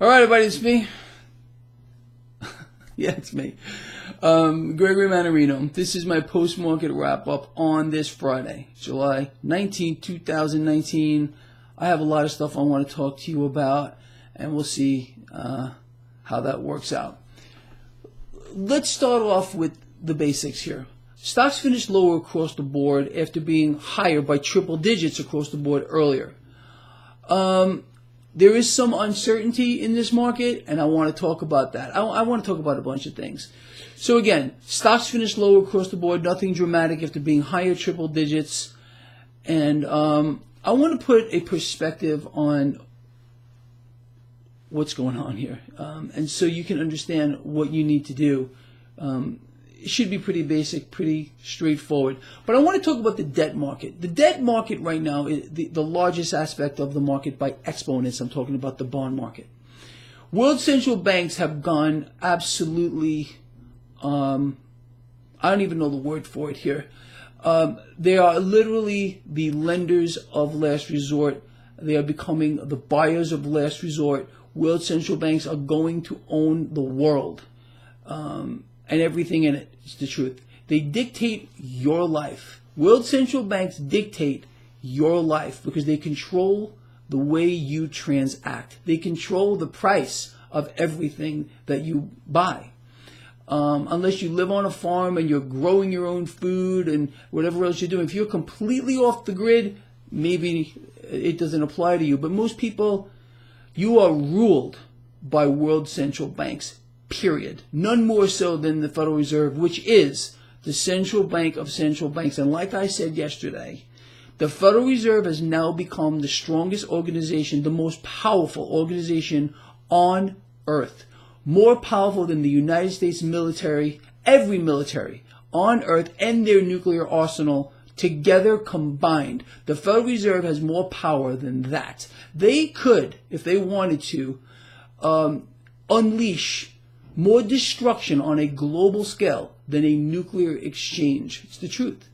All right, everybody, it's me. Yeah, it's me. Gregory Mannarino. This is my post-market wrap-up on this Friday, July 19, 2019. I have a lot of stuff I want to talk to you about, and we'll see how that works out. Let's start off with the basics here. Stocks finished lower across the board after being higher by triple digits across the board earlier. There is some uncertainty in this market, and I want to talk about that. I want to talk about a bunch of things. So again, stocks finished lower across the board, nothing dramatic after being higher triple digits. And I want to put a perspective on what's going on here. And so you can understand what you need to do. It should be pretty basic, pretty straightforward. But I want to talk about the debt market. The debt market right now is the largest aspect of the market by exponents. I'm talking about the bond market. World central banks have gone absolutely, I don't even know the word for it here. They are literally the lenders of last resort. They are becoming the buyers of last resort. World central banks are going to own the world. And everything in it is the truth. They dictate your life. World central banks dictate your life because they control the way you transact. They control the price of everything that you buy. Unless you live on a farm and you're growing your own food and whatever else you're doing. If you're completely off the grid, maybe it doesn't apply to you. But most people, you are ruled by world central banks. Period. None more so than the Federal Reserve, which is the central bank of central banks. And like I said yesterday, the Federal Reserve has now become the strongest organization, the most powerful organization on earth. More powerful than the United States military, every military on earth and their nuclear arsenal together combined. The Federal Reserve has more power than that. They could, if they wanted to, unleash more destruction on a global scale than a nuclear exchange. It's the truth.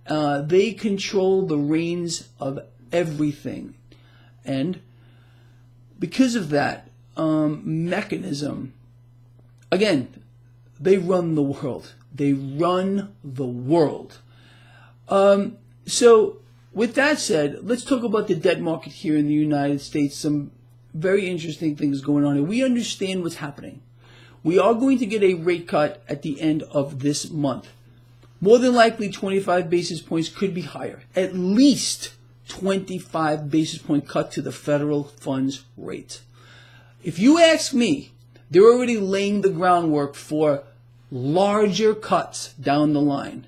They control the reins of everything. And because of that mechanism, again, they run the world. They run the world. So with that said, let's talk about the debt market here in the United States. Some very interesting things going on here. We understand what's happening. We are going to get a rate cut at the end of this month. More than likely, 25 basis points, could be higher. At least 25 basis point cut to the federal funds rate. If you ask me, they're already laying the groundwork for larger cuts down the line.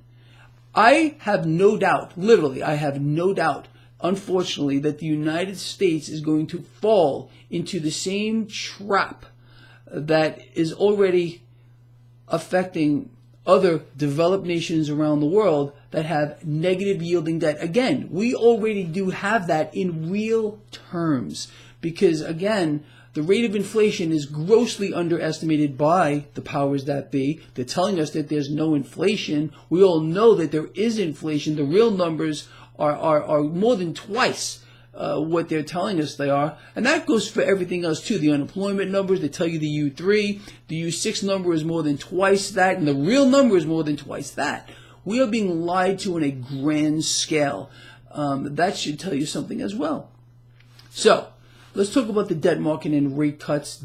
I have no doubt, literally, I have no doubt, unfortunately, that the United States is going to fall into the same trap that is already affecting other developed nations around the world that have negative yielding debt. Again, we already do have that in real terms because, again, the rate of inflation is grossly underestimated by the powers that be. They're telling us that there's no inflation. We all know that there is inflation. The real numbers are more than twice what they're telling us they are. And that goes for everything else too. The unemployment numbers, they tell you the U3, the U6 number is more than twice that, and the real number is more than twice that. We are being lied to on a grand scale. That should tell you something as well. So, let's talk about the debt market and rate cuts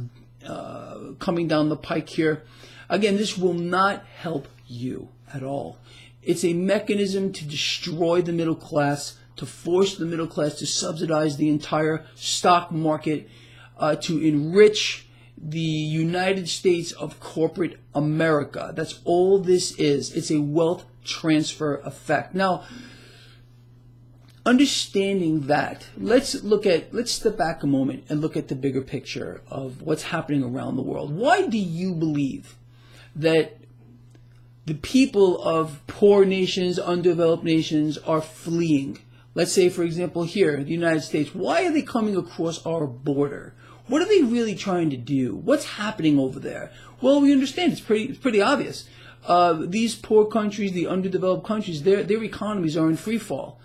coming down the pike here. Again, this will not help you at all. It's a mechanism to destroy the middle class, to force the middle class to subsidize the entire stock market, to enrich the United States of corporate America. That's all this is. It's a wealth transfer effect. Now, understanding that, let's step back a moment and look at the bigger picture of what's happening around the world. Why do you believe that the people of poor nations, undeveloped nations are fleeing? Let's say, for example, here, the United States. Why are they coming across our border? What are they really trying to do? What's happening over there? Well, we understand. It's pretty obvious. These poor countries, the underdeveloped countries, their economies are in free fall.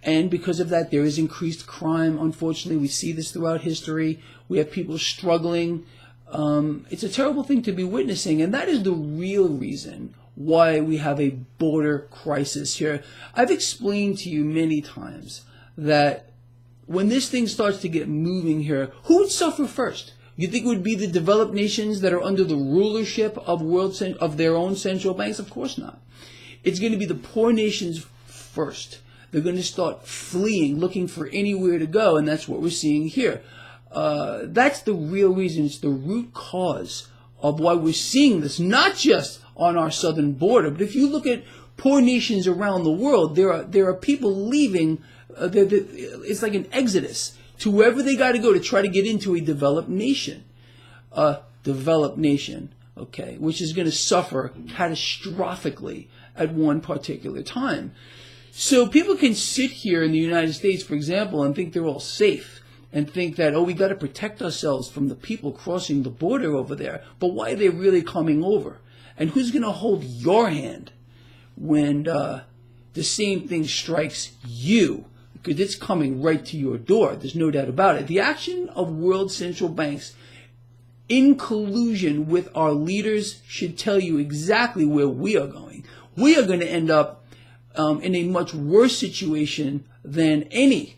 And because of that, there is increased crime. Unfortunately, we see this throughout history. We have people struggling. It's a terrible thing to be witnessing, and that is the real reason why we have a border crisis here. I've explained to you many times that when this thing starts to get moving here, who would suffer first? You think it would be the developed nations that are under the rulership of their own central banks? Of course not. It's going to be the poor nations first. They're going to start fleeing, looking for anywhere to go, and that's what we're seeing here. That's the real reason. It's the root cause of why we're seeing this, not just on our southern border, but if you look at poor nations around the world, there are people leaving. It's like an exodus to wherever they got to go to try to get into a developed nation. Okay, which is going to suffer catastrophically at one particular time. So people can sit here in the United States, for example, and think they're all safe and think that, oh, we got to protect ourselves from the people crossing the border over there. But why are they really coming over? And who's going to hold your hand when the same thing strikes you? Because it's coming right to your door. There's no doubt about it. The action of world central banks in collusion with our leaders should tell you exactly where we are going. We are going to end up in a much worse situation than any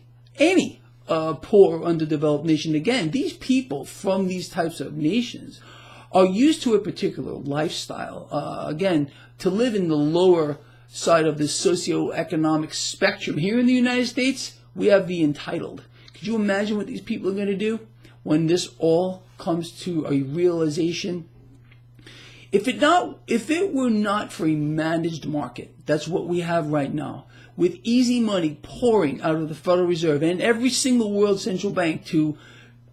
poor or underdeveloped nation. Again, these people from these types of nations are used to a particular lifestyle. Again, to live in the lower side of the socioeconomic spectrum. Here in the United States, we have the entitled. Could you imagine what these people are going to do when this all comes to a realization? If it were not for a managed market, that's what we have right now, with easy money pouring out of the Federal Reserve and every single world central bank to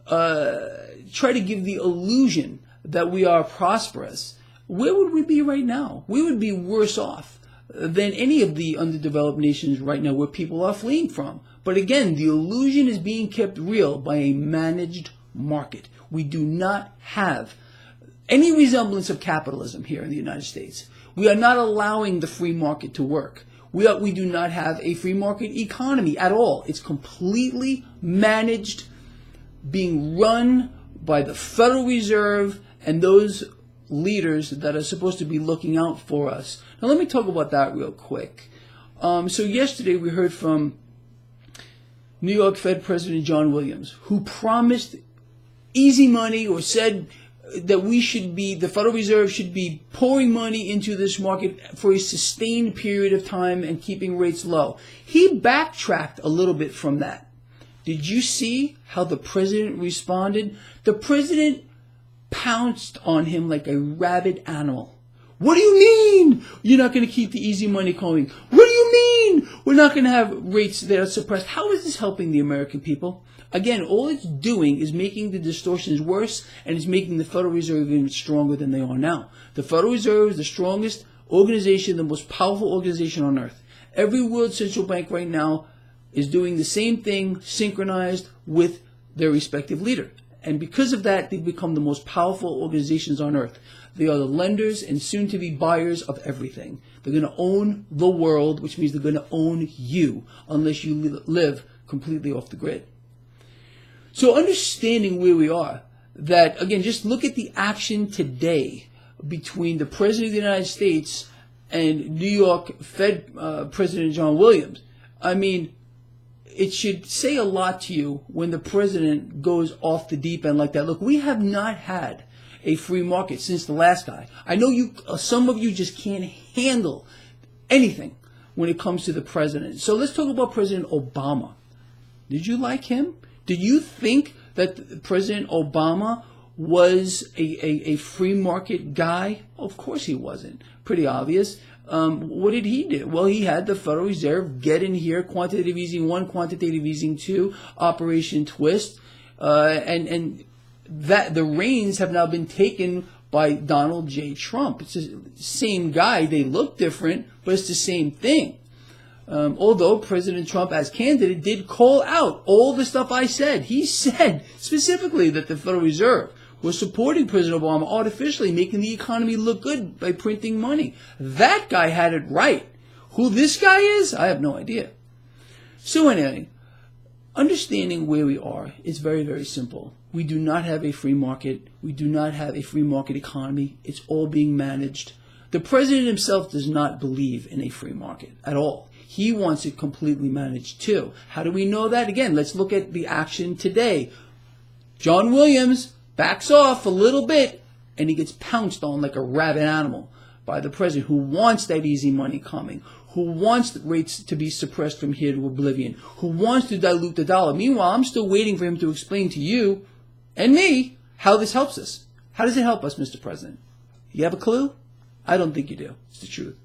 try to give the illusion that we are prosperous, where would we be right now? We would be worse off than any of the underdeveloped nations right now where people are fleeing from. But again, the illusion is being kept real by a managed market. We do not have any resemblance of capitalism here in the United States. We are not allowing the free market to work. We do not have a free market economy at all. It's completely managed, being run by the Federal Reserve and those leaders that are supposed to be looking out for us. Now let me talk about that real quick. So yesterday we heard from New York Fed President John Williams, who promised easy money, or said that the Federal Reserve should be pouring money into this market for a sustained period of time and keeping rates low. He backtracked a little bit from that. Did you see how the president responded? The president pounced on him like a rabid animal. What do you mean you're not going to keep the easy money going? What do you mean we're not going to have rates that are suppressed? How is this helping the American people? Again, all it's doing is making the distortions worse, and it's making the Federal Reserve even stronger than they are now. The Federal Reserve is the strongest organization, the most powerful organization on earth. Every world central bank right now is doing the same thing, synchronized with their respective leader. And because of that, they've become the most powerful organizations on earth. They are the lenders and soon-to-be buyers of everything. They're going to own the world, which means they're going to own you, unless you live completely off the grid. So understanding where we are, that, again, just look at the action today between the President of the United States and New York Fed President John Williams. I mean, it should say a lot to you when the president goes off the deep end like that. Look, we have not had a free market since the last guy. I know some of you just can't handle anything when it comes to the president. So let's talk about President Obama. Did you like him? Did you think that President Obama was a free market guy? Of course he wasn't. Pretty obvious. What did he do? Well, he had the Federal Reserve get in here, quantitative easing 1, quantitative easing 2, Operation Twist, and that the reins have now been taken by Donald J. Trump. It's the same guy. They look different, but it's the same thing. Although President Trump, as candidate, did call out all the stuff I said. He said specifically that the Federal Reserve was supporting President Obama, artificially making the economy look good by printing money. That guy had it right. Who this guy is, I have no idea. So anyway, understanding where we are is very, very simple. We do not have a free market. We do not have a free market economy. It's all being managed. The president himself does not believe in a free market at all. He wants it completely managed too. How do we know that? Again, let's look at the action today. John Williams backs off a little bit, and he gets pounced on like a rabid animal by the president, who wants that easy money coming, who wants the rates to be suppressed from here to oblivion, who wants to dilute the dollar. Meanwhile, I'm still waiting for him to explain to you and me how this helps us. How does it help us, Mr. President? You have a clue? I don't think you do. It's the truth.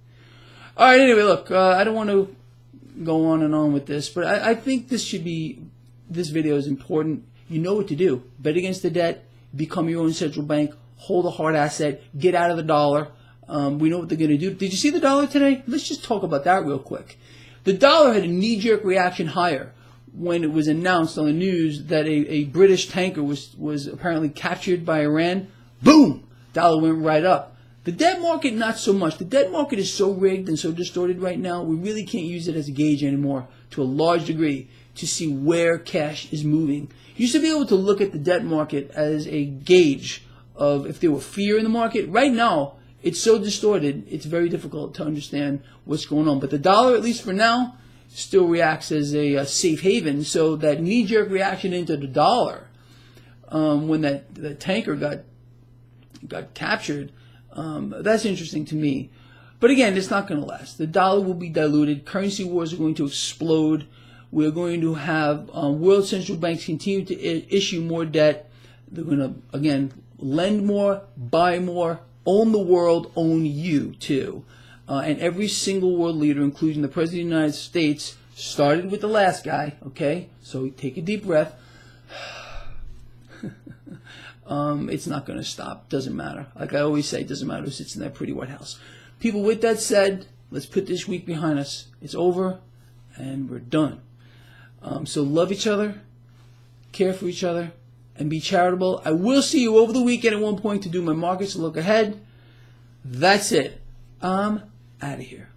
All right, anyway, look, I don't want to go on and on with this, but I think this video is important. You know what to do. Bet against the debt, become your own central bank, hold a hard asset, get out of the dollar. We know what they're going to do. Did you see the dollar today? Let's just talk about that real quick. The dollar had a knee-jerk reaction higher when it was announced on the news that a British tanker was apparently captured by Iran. Boom! Dollar went right up. The debt market, not so much. The debt market is so rigged and so distorted right now, we really can't use it as a gauge anymore to a large degree to see where cash is moving. You should be able to look at the debt market as a gauge of if there were fear in the market. Right now, it's so distorted, it's very difficult to understand what's going on. But the dollar, at least for now, still reacts as a safe haven. So that knee-jerk reaction into the dollar when that tanker got captured, that's interesting to me. But again, it's not going to last. The dollar will be diluted. Currency wars are going to explode. We're going to have world central banks continue to issue more debt. They're going to, again, lend more, buy more, own the world, own you too. And every single world leader, including the President of the United States, started with the last guy, okay? So take a deep breath. It's not going to stop. Doesn't matter. Like I always say, it doesn't matter who sits in that pretty White House. People, with that said, let's put this week behind us. It's over, and we're done. So love each other, care for each other, and be charitable. I will see you over the weekend at one point to do my markets look ahead. That's it. I'm out of here.